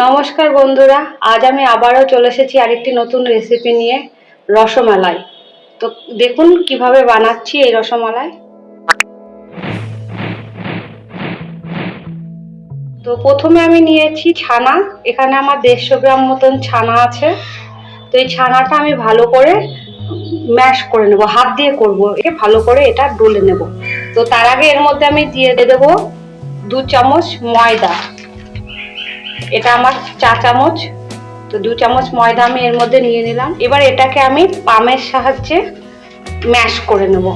নমস্কার বন্ধুরা, আজ আমি আবারও চলে এসেছি আরেকটি নতুন রেসিপি নিয়ে, রসমালাই। তো দেখুন কিভাবে বানাচ্ছি এই রসমালাই। তো প্রথমে আমি নিয়েছি ছানা। এখানে আমার 150 গ্রাম মতন ছানা আছে। তো এই ছানাটা আমি ভালো করে ম্যাশ করে নেব, হাত দিয়ে করবো, ভালো করে এটা ডলে নেব। তো তার আগে এর মধ্যে আমি দিয়ে দেবো 2 চামচ ময়দা। এটা আমার 4 চামচ। তো 2 চামচ ময়দা আমি এর মধ্যে নিয়ে নিলাম। এবার এটাকে আমি পামের সাহায্যে ম্যাশ করে নেব।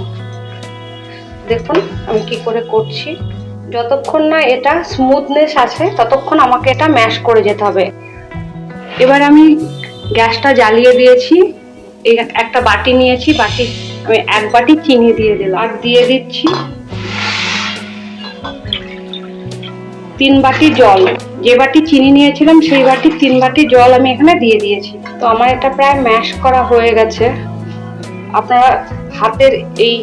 দেখুন আমি কি করে করছি। যতক্ষণ না এটা স্মুথনেস আছে ততক্ষণ আমাকে এটা ম্যাশ করে যেতে হবে। এবার আমি গ্যাসটা জ্বালিয়ে দিয়েছি। এই একটা বাটি নিয়েছি, আমি 1 বাটি চিনি দিয়ে দিলাম। আর দিয়ে দিচ্ছি 3 বাটি জল। যে বাটি চিনি নিয়েছিলাম সেই বাটি 3 বাটি জল আমি এখানে দিয়ে দিয়েছি। তো আমার এটা প্রায় ম্যাশ করা হয়ে গেছে। আপনারা হাতের এই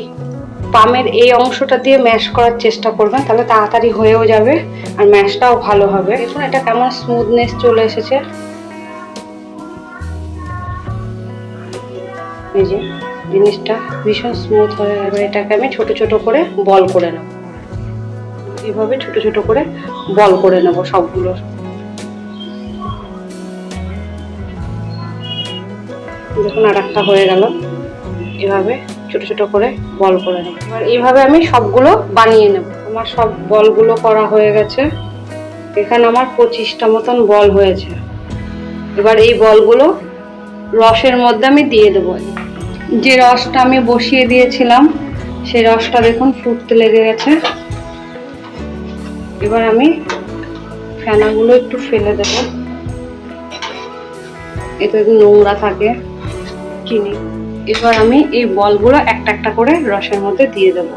পামের এই অংশটা দিয়ে ম্যাশ করার চেষ্টা করবেন, তাহলে তাড়াতাড়ি হয়েও যাবে আর ম্যাশটাও ভালো হবে। দেখুন এটা কেমন স্মুথনেস চলে এসেছে। এই যে জিনিসটা ভীষণ স্মুথ হয়ে গেছে। এটাকে আমি ছোট ছোট করে বল করে নেব। এইভাবে ছোট ছোট করে বল করে নেব সবগুলো। দেখুন আর একটা হয়ে গেল। এভাবে ছোট ছোট করে বল করে নেব। এবার এইভাবে আমি সবগুলো বানিয়ে নেব। আমার সব বলগুলো করা হয়ে গেছে। এখানে আমার 25টা মতন বল হয়েছে। এবার এই বলগুলো রসের মধ্যে আমি দিয়ে দেবো। যে রসটা আমি বসিয়ে দিয়েছিলাম সেই রসটা দেখুন ফুটতে লেগে গেছে। এবার আমি ফেনাগুলো একটু ফেলে দেব। এতে নোংরা থাকে চিনি। এবার আমি এই বলগুলো একটা একটা করে রসের মধ্যে দিয়ে দেব।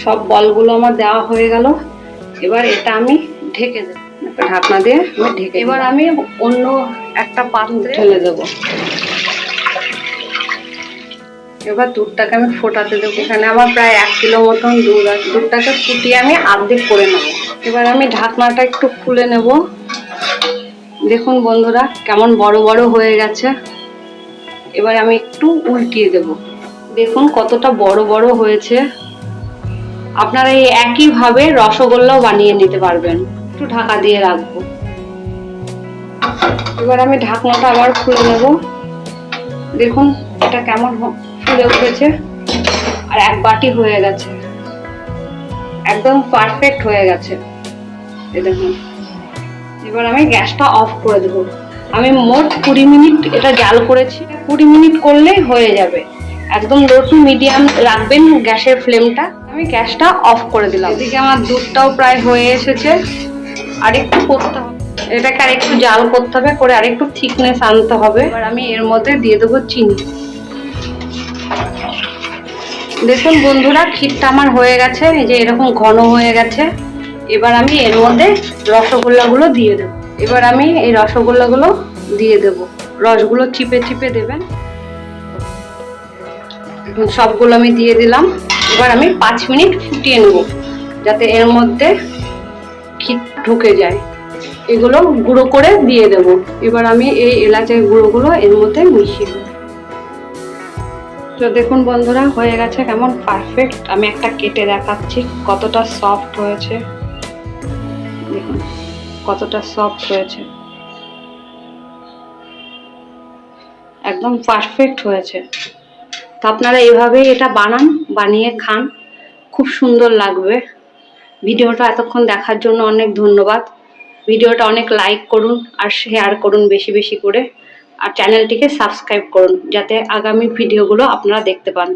সব বলগুলো আমার দেওয়া হয়ে গেল। এবার এটা আমি ঢেকে দেব, ঢাকনা দিয়ে আমি ঢেকে। এবার আমি অন্য একটা পাত্রে ঢেলে দেব। এবার দুধটাকে আমি ফোটাতে দেবো। এখানে আমার প্রায় 1 কিলো মতন দুধ আছে। দুধটাকে ফুটিয়ে আমি অর্ধেক করে নেব। এবার আমি ঢাকনাটা একটু খুলে নেব। দেখুন বন্ধুরা কেমন বড় বড় হয়ে গেছে। এবার আমি একটু উল্টিয়ে দেব। দেখুন কতটা বড় বড় হয়েছে। আপনারা এই একইভাবে রসগোল্লাও বানিয়ে নিতে পারবেন। একটু ঢাকা দিয়ে রাখবো। এবার আমি ঢাকনাটা আবার খুলে নেব। দেখুন এটা কেমন ফুলে উঠেছে আর 1 বাটি হয়ে গেছে। একদম পারফেক্ট হয়ে গেছে। এই দেখুন। এবার আমি গ্যাসটা অফ করে দেবো। আমি মোট 20 মিনিট এটা জাল করেছি। 20 মিনিট করলেই হয়ে যাবে। একদম লো টু মিডিয়াম রাখবেন গ্যাসের ফ্লেমটা। আমি গ্যাসটা অফ করে দিলাম। এদিকে আমার দুধটাও প্রায় হয়ে এসেছে। আরেকটু করতে হবে, এটাকে আরেকটু জাল করতে হবে, করে আরেকটু থিকনেস আনতে হবে। এবার আমি এর মধ্যে দিয়ে দেবো চিনি। দেখুন বন্ধুরা ক্ষীরটা আমার হয়ে গেছে। এই যে এরকম ঘন হয়ে গেছে। এবার আমি এর মধ্যে রসগোল্লাগুলো দিয়ে দেবো। এবার আমি এই রসগোল্লাগুলো দিয়ে দেব। রসগুলো চিপে চিপে দেবেন। সবগুলো আমি দিয়ে দিলাম। এবার আমি 5 মিনিট ফুটিয়ে নেব যাতে এর মধ্যে ক্ষীর ঢুকে যায়। এগুলো গুঁড়ো করে দিয়ে দেব। এবার আমি এই এলাচের গুঁড়োগুলো এর মধ্যে মিশিয়ে দেব। তো দেখুন বন্ধুরা হয়ে গেছে কেমন পারফেক্ট। আমি একটা কেটে দেখাচ্ছি কতটা সফট হয়েছে। দেখুন কতটা সফট হয়েছে, একদম পারফেক্ট হয়েছে। তো আপনারা এইভাবেই এটা বানান, বানিয়ে খান, খুব সুন্দর লাগবে। ভিডিওটা এতক্ষণ দেখার জন্য অনেক ধন্যবাদ। ভিডিওটা অনেক লাইক করুন আর শেয়ার করুন বেশি বেশি করে। আর চ্যানেলটিকে সাবস্ক্রাইব করুন যাতে আগামী ভিডিওগুলো আপনারা দেখতে পান।